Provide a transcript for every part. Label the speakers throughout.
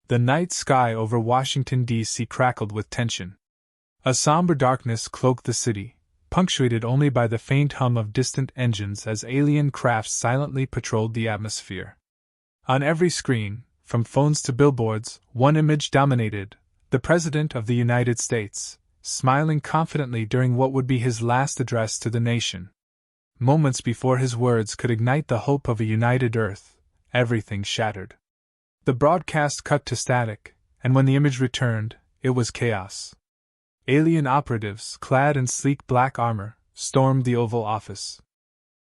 Speaker 1: The night sky over Washington, D.C. crackled with tension. A somber darkness cloaked the city, punctuated only by the faint hum of distant engines as alien crafts silently patrolled the atmosphere. On every screen, from phones to billboards, one image dominated: the President of the United States, smiling confidently during what would be his last address to the nation. Moments before his words could ignite the hope of a united Earth, everything shattered. The broadcast cut to static, and when the image returned, it was chaos. Alien operatives, clad in sleek black armor, stormed the Oval Office.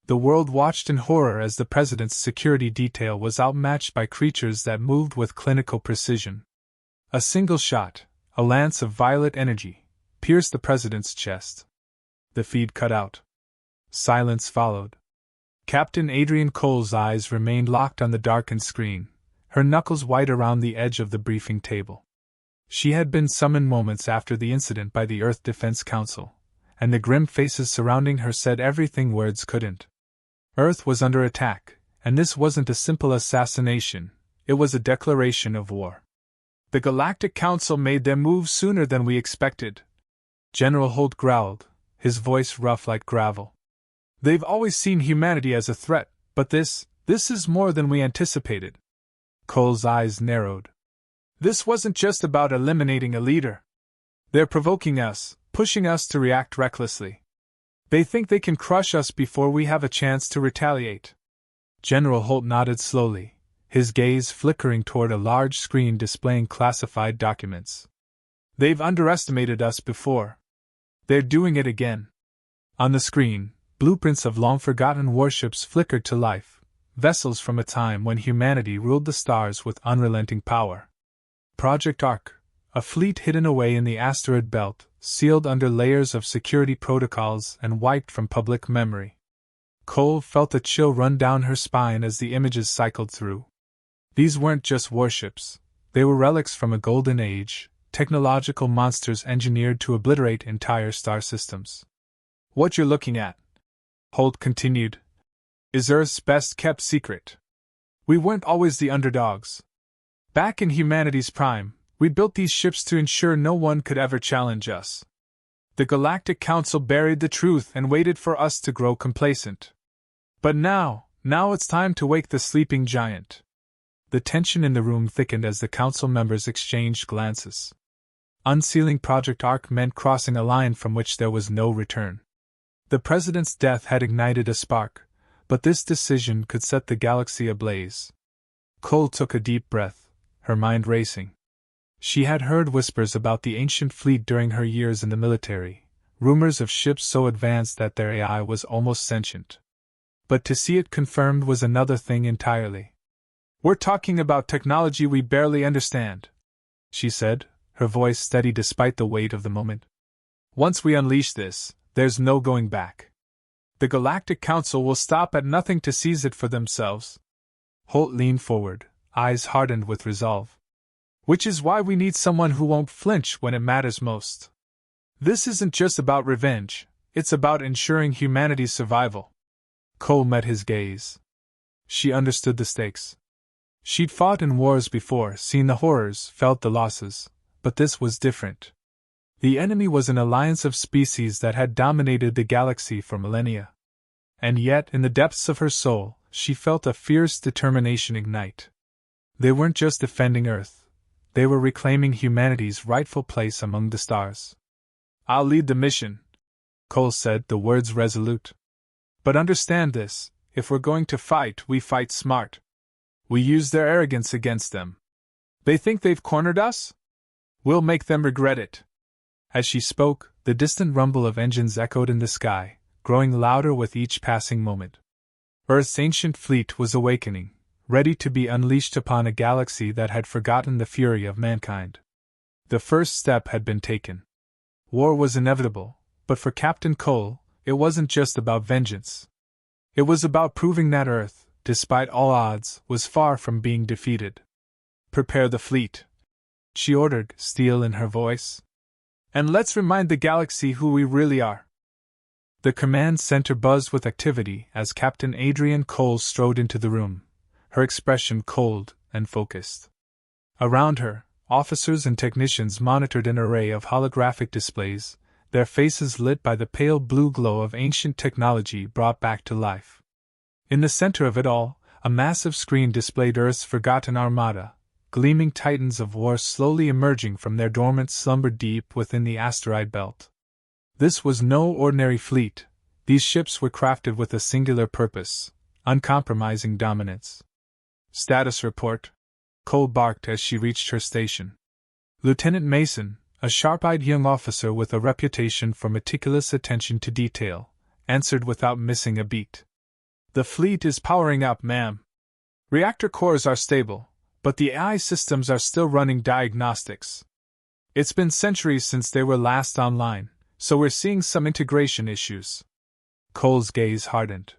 Speaker 1: The world watched in horror as the president's security detail was outmatched by creatures that moved with clinical precision. A single shot, a lance of violet energy, pierced the president's chest. The feed cut out. Silence followed. Captain Adrian Cole's eyes remained locked on the darkened screen, her knuckles white around the edge of the briefing table. She had been summoned moments after the incident by the Earth Defense Council, and the grim faces surrounding her said everything words couldn't. Earth was under attack, and this wasn't a simple assassination, it was a declaration of war. The Galactic Council made their move sooner than we expected, General Holt growled, his voice rough like gravel. They've always seen humanity as a threat, but this is more than we anticipated. Cole's eyes narrowed. This wasn't just about eliminating a leader. They're provoking us, pushing us to react recklessly. They think they can crush us before we have a chance to retaliate. General Holt nodded slowly, his gaze flickering toward a large screen displaying classified documents. They've underestimated us before. They're doing it again. On the screen, blueprints of long-forgotten warships flickered to life, vessels from a time when humanity ruled the stars with unrelenting power. Project Ark, a fleet hidden away in the asteroid belt, sealed under layers of security protocols and wiped from public memory. Cole felt a chill run down her spine as the images cycled through. These weren't just warships, they were relics from a golden age, technological monsters engineered to obliterate entire star systems. What you're looking at, Holt continued, is Earth's best-kept secret. We weren't always the underdogs. Back in humanity's prime, we built these ships to ensure no one could ever challenge us. The Galactic Council buried the truth and waited for us to grow complacent. But now it's time to wake the sleeping giant. The tension in the room thickened as the council members exchanged glances. Unsealing Project Ark meant crossing a line from which there was no return. The president's death had ignited a spark, but this decision could set the galaxy ablaze. Cole took a deep breath, her mind racing. She had heard whispers about the ancient fleet during her years in the military, rumors of ships so advanced that their AI was almost sentient. But to see it confirmed was another thing entirely. We're talking about technology we barely understand, she said, her voice steady despite the weight of the moment. Once we unleash this, there's no going back. The Galactic Council will stop at nothing to seize it for themselves. Holt leaned forward, eyes hardened with resolve. Which is why we need someone who won't flinch when it matters most. This isn't just about revenge, it's about ensuring humanity's survival. Cole met his gaze. She understood the stakes. She'd fought in wars before, seen the horrors, felt the losses, but this was different. The enemy was an alliance of species that had dominated the galaxy for millennia. And yet, in the depths of her soul, she felt a fierce determination ignite. They weren't just defending Earth. They were reclaiming humanity's rightful place among the stars. I'll lead the mission, Cole said, the words resolute. But understand this, if we're going to fight, we fight smart. We use their arrogance against them. They think they've cornered us? We'll make them regret it. As she spoke, the distant rumble of engines echoed in the sky, growing louder with each passing moment. Earth's ancient fleet was awakening, ready to be unleashed upon a galaxy that had forgotten the fury of mankind. The first step had been taken. War was inevitable, but for Captain Cole, it wasn't just about vengeance. It was about proving that Earth, despite all odds, was far from being defeated. Prepare the fleet, she ordered, steel in her voice. And let's remind the galaxy who we really are. The command center buzzed with activity as Captain Adrian Cole strode into the room, her expression cold and focused. Around her, officers and technicians monitored an array of holographic displays, their faces lit by the pale blue glow of ancient technology brought back to life. In the center of it all, a massive screen displayed Earth's forgotten armada, gleaming titans of war slowly emerging from their dormant slumber deep within the asteroid belt. This was no ordinary fleet. These ships were crafted with a singular purpose, uncompromising dominance. Status report, Cole barked as she reached her station. Lieutenant Mason, a sharp-eyed young officer with a reputation for meticulous attention to detail, answered without missing a beat. The fleet is powering up, ma'am. Reactor cores are stable, but the AI systems are still running diagnostics. It's been centuries since they were last online, so we're seeing some integration issues. Cole's gaze hardened.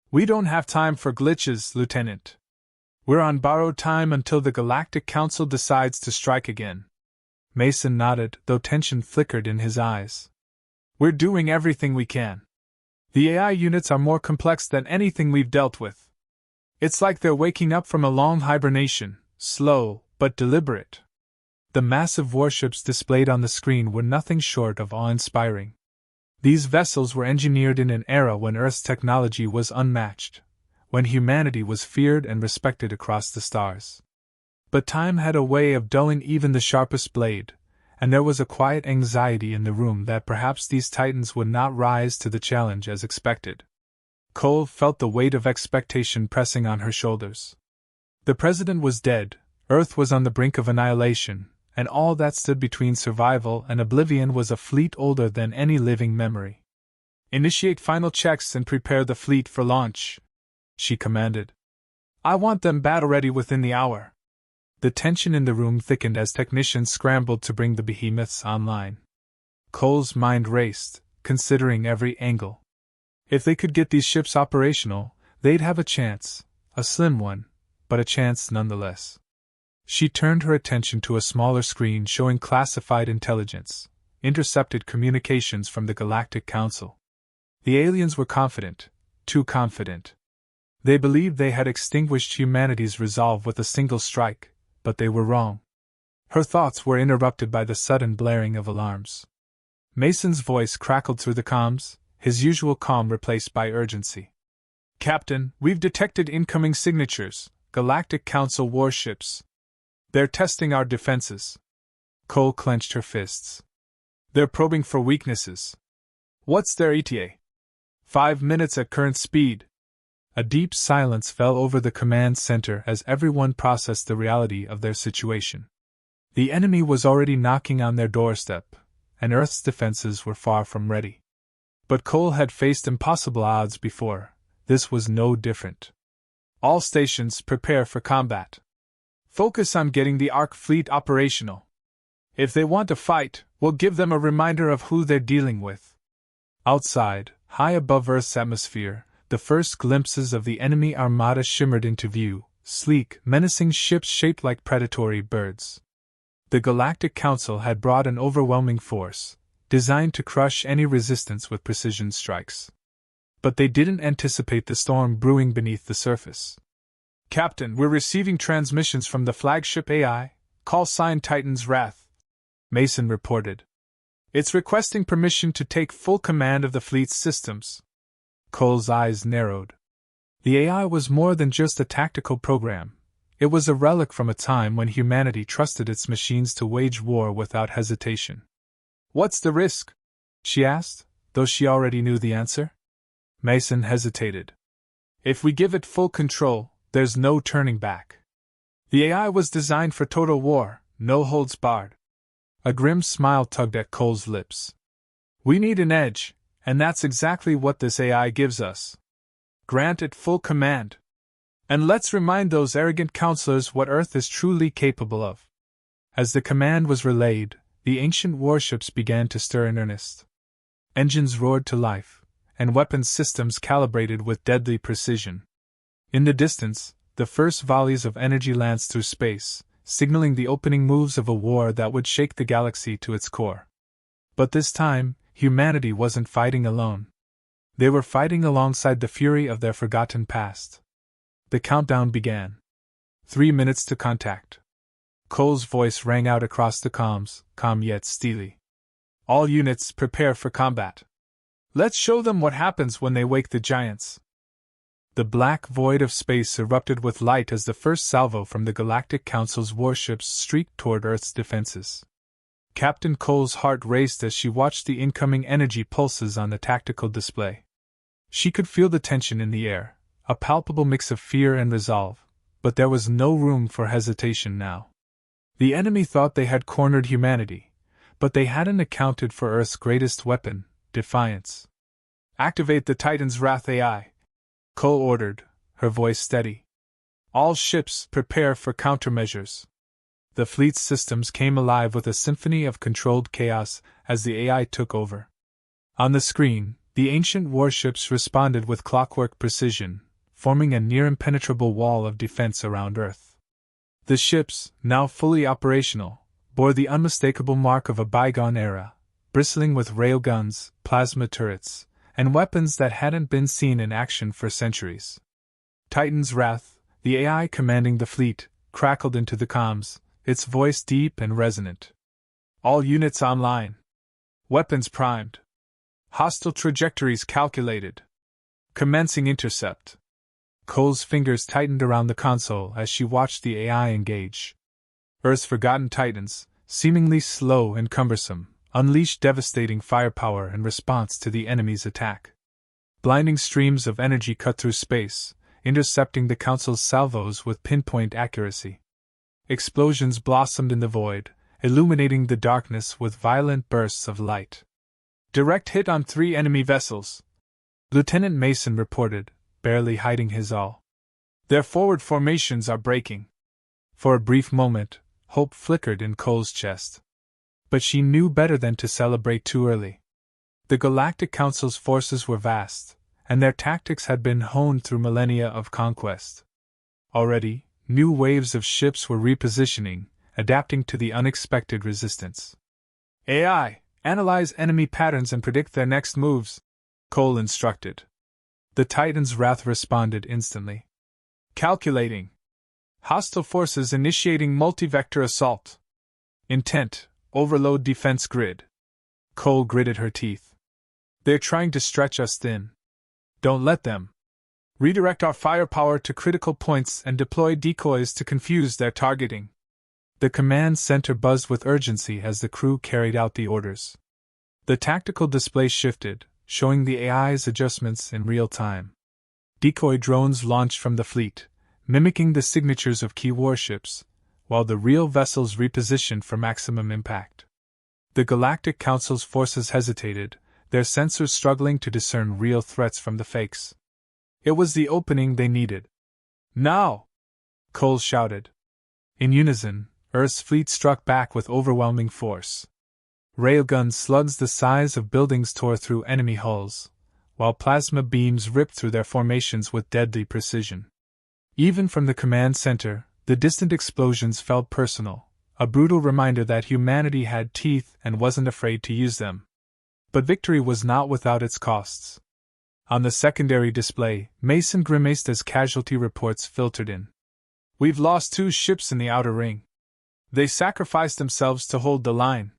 Speaker 1: We don't have time for glitches, Lieutenant. We're on borrowed time until the Galactic Council decides to strike again. Mason nodded, though tension flickered in his eyes. We're doing everything we can. The AI units are more complex than anything we've dealt with. It's like they're waking up from a long hibernation, slow, but deliberate. The massive warships displayed on the screen were nothing short of awe-inspiring. These vessels were engineered in an era when Earth's technology was unmatched, when humanity was feared and respected across the stars. But time had a way of dulling even the sharpest blade, and there was a quiet anxiety in the room that perhaps these titans would not rise to the challenge as expected. Cole felt the weight of expectation pressing on her shoulders. The president was dead, Earth was on the brink of annihilation, and all that stood between survival and oblivion was a fleet older than any living memory. Initiate final checks and prepare the fleet for launch, she commanded. I want them battle-ready within the hour. The tension in the room thickened as technicians scrambled to bring the behemoths online. Cole's mind raced, considering every angle. If they could get these ships operational, they'd have a chance, a slim one, but a chance nonetheless. She turned her attention to a smaller screen showing classified intelligence, intercepted communications from the Galactic Council. The aliens were confident, too confident. They believed they had extinguished humanity's resolve with a single strike, but they were wrong. Her thoughts were interrupted by the sudden blaring of alarms. Mason's voice crackled through the comms, his usual calm replaced by urgency. Captain, we've detected incoming signatures, Galactic Council warships. They're testing our defenses. Cole clenched her fists. They're probing for weaknesses. What's their ETA? 5 minutes at current speed. A deep silence fell over the command center as everyone processed the reality of their situation. The enemy was already knocking on their doorstep, and Earth's defenses were far from ready. But Cole had faced impossible odds before. This was no different. All stations prepare for combat. Focus on getting the Ark fleet operational. If they want to fight, we'll give them a reminder of who they're dealing with. Outside, high above Earth's atmosphere, the first glimpses of the enemy armada shimmered into view, sleek, menacing ships shaped like predatory birds. The Galactic Council had brought an overwhelming force, designed to crush any resistance with precision strikes. But they didn't anticipate the storm brewing beneath the surface. Captain, we're receiving transmissions from the flagship AI, call sign Titan's Wrath, Mason reported. It's requesting permission to take full command of the fleet's systems. Cole's eyes narrowed. The AI was more than just a tactical program. It was a relic from a time when humanity trusted its machines to wage war without hesitation. What's the risk? She asked, though she already knew the answer. Mason hesitated. If we give it full control, there's no turning back. The AI was designed for total war, no holds barred. A grim smile tugged at Cole's lips. We need an edge, and that's exactly what this AI gives us. Grant it full command. And let's remind those arrogant counselors what Earth is truly capable of. As the command was relayed, the ancient warships began to stir in earnest. Engines roared to life, and weapons systems calibrated with deadly precision. In the distance, the first volleys of energy lanced through space, signaling the opening moves of a war that would shake the galaxy to its core. But this time, humanity wasn't fighting alone. They were fighting alongside the fury of their forgotten past. The countdown began. 3 minutes to contact. Cole's voice rang out across the comms, calm yet steely. All units prepare for combat. Let's show them what happens when they wake the giants. The black void of space erupted with light as the first salvo from the Galactic Council's warships streaked toward Earth's defenses. Captain Cole's heart raced as she watched the incoming energy pulses on the tactical display. She could feel the tension in the air, a palpable mix of fear and resolve, but there was no room for hesitation now. The enemy thought they had cornered humanity, but they hadn't accounted for Earth's greatest weapon, defiance. Activate the Titan's Wrath AI, Cole ordered, her voice steady. All ships prepare for countermeasures. The fleet's systems came alive with a symphony of controlled chaos as the AI took over. On the screen, the ancient warships responded with clockwork precision, forming a near-impenetrable wall of defense around Earth. The ships, now fully operational, bore the unmistakable mark of a bygone era, bristling with railguns, plasma turrets, and weapons that hadn't been seen in action for centuries. Titan's Wrath, the AI commanding the fleet, crackled into the comms, its voice deep and resonant. All units online. Weapons primed. Hostile trajectories calculated. Commencing intercept. Cole's fingers tightened around the console as she watched the AI engage. Earth's forgotten titans, seemingly slow and cumbersome, unleashed devastating firepower in response to the enemy's attack. Blinding streams of energy cut through space, intercepting the Council's salvos with pinpoint accuracy. Explosions blossomed in the void, illuminating the darkness with violent bursts of light. Direct hit on 3 enemy vessels, Lieutenant Mason reported, barely hiding his awe. Their forward formations are breaking. For a brief moment, hope flickered in Cole's chest. But she knew better than to celebrate too early. The Galactic Council's forces were vast, and their tactics had been honed through millennia of conquest. Already, new waves of ships were repositioning, adapting to the unexpected resistance. AI, analyze enemy patterns and predict their next moves, Cole instructed. The Titan's Wrath responded instantly. Calculating. Hostile forces initiating multi-vector assault. Intent. Overload defense grid. Cole gritted her teeth. They're trying to stretch us thin. Don't let them. Redirect our firepower to critical points and deploy decoys to confuse their targeting. The command center buzzed with urgency as the crew carried out the orders. The tactical display shifted, showing the AI's adjustments in real time. Decoy drones launched from the fleet, mimicking the signatures of key warships, while the real vessels repositioned for maximum impact. The Galactic Council's forces hesitated, their sensors struggling to discern real threats from the fakes. It was the opening they needed. Now! Cole shouted. In unison, Earth's fleet struck back with overwhelming force. Railgun slugs the size of buildings tore through enemy hulls, while plasma beams ripped through their formations with deadly precision. Even from the command center, the distant explosions felt personal, a brutal reminder that humanity had teeth and wasn't afraid to use them. But victory was not without its costs. On the secondary display, Mason grimaced as casualty reports filtered in. We've lost 2 ships in the outer ring. They sacrificed themselves to hold the line.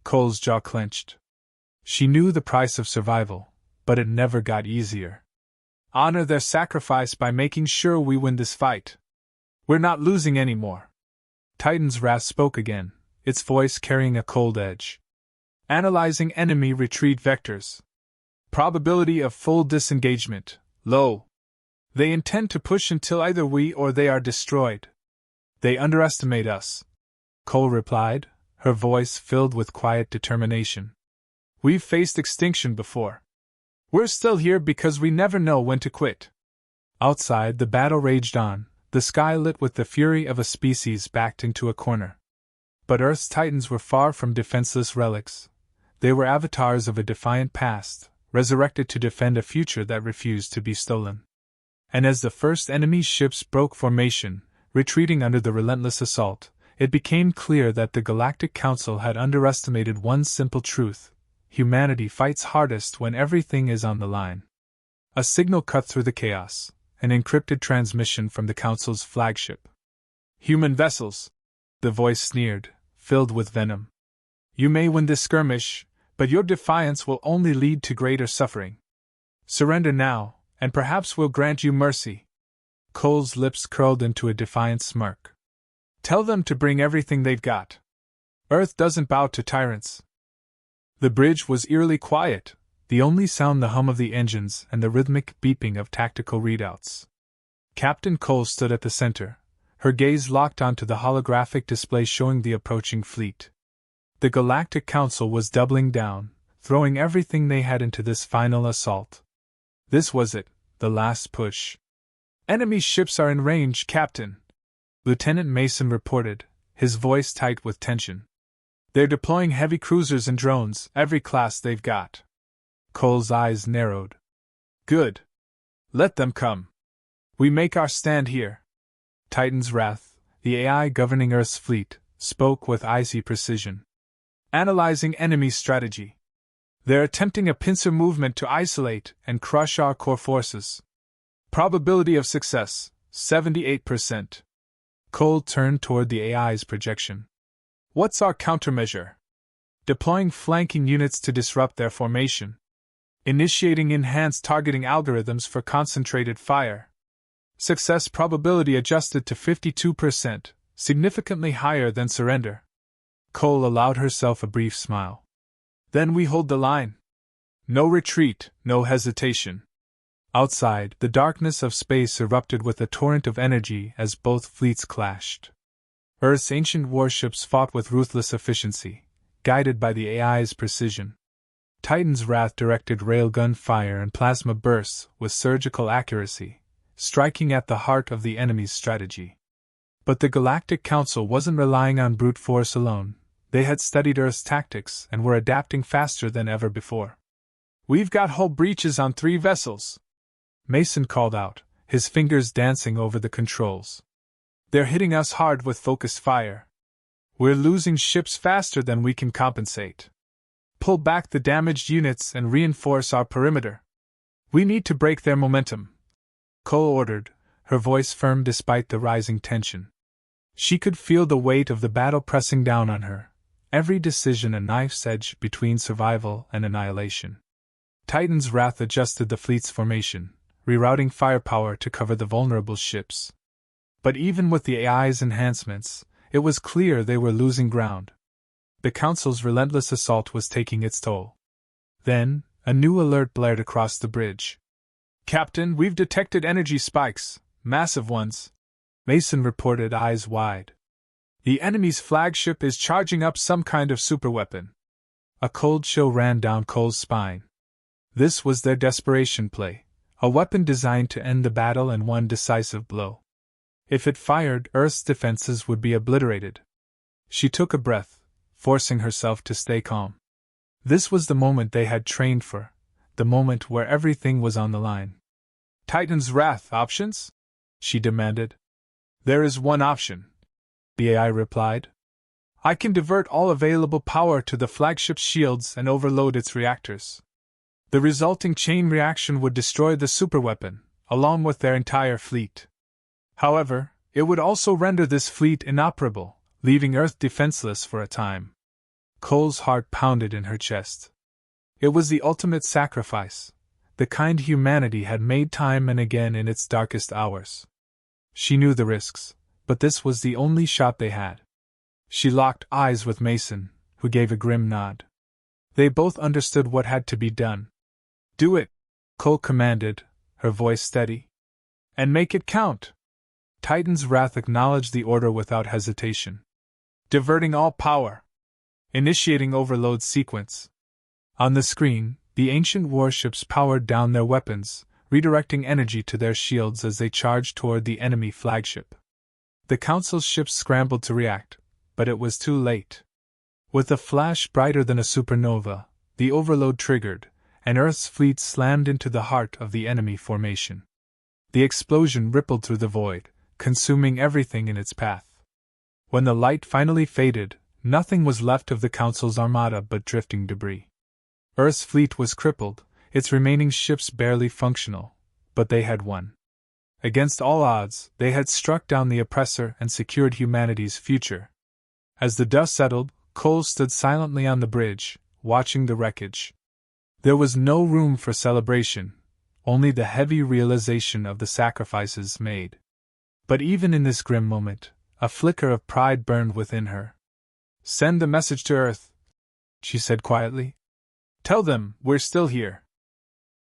Speaker 1: Cole's jaw clenched. She knew the price of survival, but it never got easier. Honor their sacrifice by making sure we win this fight. We're not losing anymore. Titan's Wrath spoke again, its voice carrying a cold edge. Analyzing enemy retreat vectors. Probability of full disengagement, low. They intend to push until either we or they are destroyed. They underestimate us, Cole replied, her voice filled with quiet determination. We've faced extinction before. We're still here because we never know when to quit. Outside, the battle raged on, the sky lit with the fury of a species backed into a corner. But Earth's titans were far from defenseless relics. They were avatars of a defiant past, resurrected to defend a future that refused to be stolen. And as the first enemy ships broke formation, retreating under the relentless assault, it became clear that the Galactic Council had underestimated one simple truth: humanity fights hardest when everything is on the line. A signal cut through the chaos, an encrypted transmission from the Council's flagship. Human vessels. The voice sneered, filled with venom. You may win this skirmish, but your defiance will only lead to greater suffering. Surrender now, and perhaps we'll grant you mercy. Cole's lips curled into a defiant smirk. Tell them to bring everything they've got. Earth doesn't bow to tyrants. The bridge was eerily quiet, the only sound the hum of the engines and the rhythmic beeping of tactical readouts. Captain Cole stood at the center, her gaze locked onto the holographic display showing the approaching fleet. The Galactic Council was doubling down, throwing everything they had into this final assault. This was it, the last push. Enemy ships are in range, Captain, Lieutenant Mason reported, his voice tight with tension. They're deploying heavy cruisers and drones, every class they've got. Cole's eyes narrowed. Good. Let them come. We make our stand here. Titan's Wrath, the AI governing Earth's fleet, spoke with icy precision. Analyzing enemy strategy. They're attempting a pincer movement to isolate and crush our core forces. Probability of success, 78%. Cole turned toward the AI's projection. What's our countermeasure? Deploying flanking units to disrupt their formation. Initiating enhanced targeting algorithms for concentrated fire. Success probability adjusted to 52%, significantly higher than surrender. Cole allowed herself a brief smile. Then we hold the line. No retreat, no hesitation. Outside, the darkness of space erupted with a torrent of energy as both fleets clashed. Earth's ancient warships fought with ruthless efficiency, guided by the AI's precision. Titan's Wrath directed railgun fire and plasma bursts with surgical accuracy, striking at the heart of the enemy's strategy. But the Galactic Council wasn't relying on brute force alone. They had studied Earth's tactics and were adapting faster than ever before. We've got hull breaches on 3 vessels, Mason called out, his fingers dancing over the controls. They're hitting us hard with focused fire. We're losing ships faster than we can compensate. Pull back the damaged units and reinforce our perimeter. We need to break their momentum, Cole ordered, her voice firm despite the rising tension. She could feel the weight of the battle pressing down on her, every decision a knife's edge between survival and annihilation. Titan's Wrath adjusted the fleet's formation, rerouting firepower to cover the vulnerable ships. But even with the AI's enhancements, it was clear they were losing ground. The Council's relentless assault was taking its toll. Then, a new alert blared across the bridge. Captain, we've detected energy spikes, massive ones, Mason reported, eyes wide. The enemy's flagship is charging up some kind of superweapon. A cold chill ran down Cole's spine. This was their desperation play, a weapon designed to end the battle in one decisive blow. If it fired, Earth's defenses would be obliterated. She took a breath, forcing herself to stay calm. This was the moment they had trained for, the moment where everything was on the line. Titan's Wrath options? She demanded. There is one option, the AI replied. I can divert all available power to the flagship's shields and overload its reactors. The resulting chain reaction would destroy the superweapon, along with their entire fleet. However, it would also render this fleet inoperable, leaving Earth defenseless for a time. Cole's heart pounded in her chest. It was the ultimate sacrifice, the kind humanity had made time and again in its darkest hours. She knew the risks, but this was the only shot they had. She locked eyes with Mason, who gave a grim nod. They both understood what had to be done. Do it, Cole commanded, her voice steady. And make it count. Titan's Wrath acknowledged the order without hesitation. Diverting all power. Initiating overload sequence. On the screen, the ancient warships powered down their weapons, redirecting energy to their shields as they charged toward the enemy flagship. The Council's ships scrambled to react, but it was too late. With a flash brighter than a supernova, the overload triggered, and Earth's fleet slammed into the heart of the enemy formation. The explosion rippled through the void, consuming everything in its path. When the light finally faded, nothing was left of the Council's armada but drifting debris. Earth's fleet was crippled, its remaining ships barely functional, but they had won. Against all odds, they had struck down the oppressor and secured humanity's future, As the dust settled, Cole stood silently on the bridge, watching the wreckage. There was no room for celebration, only the heavy realization of the sacrifices made. But even in this grim moment, a flicker of pride burned within her. "Send the message to Earth," she said quietly. "Tell them we're still here."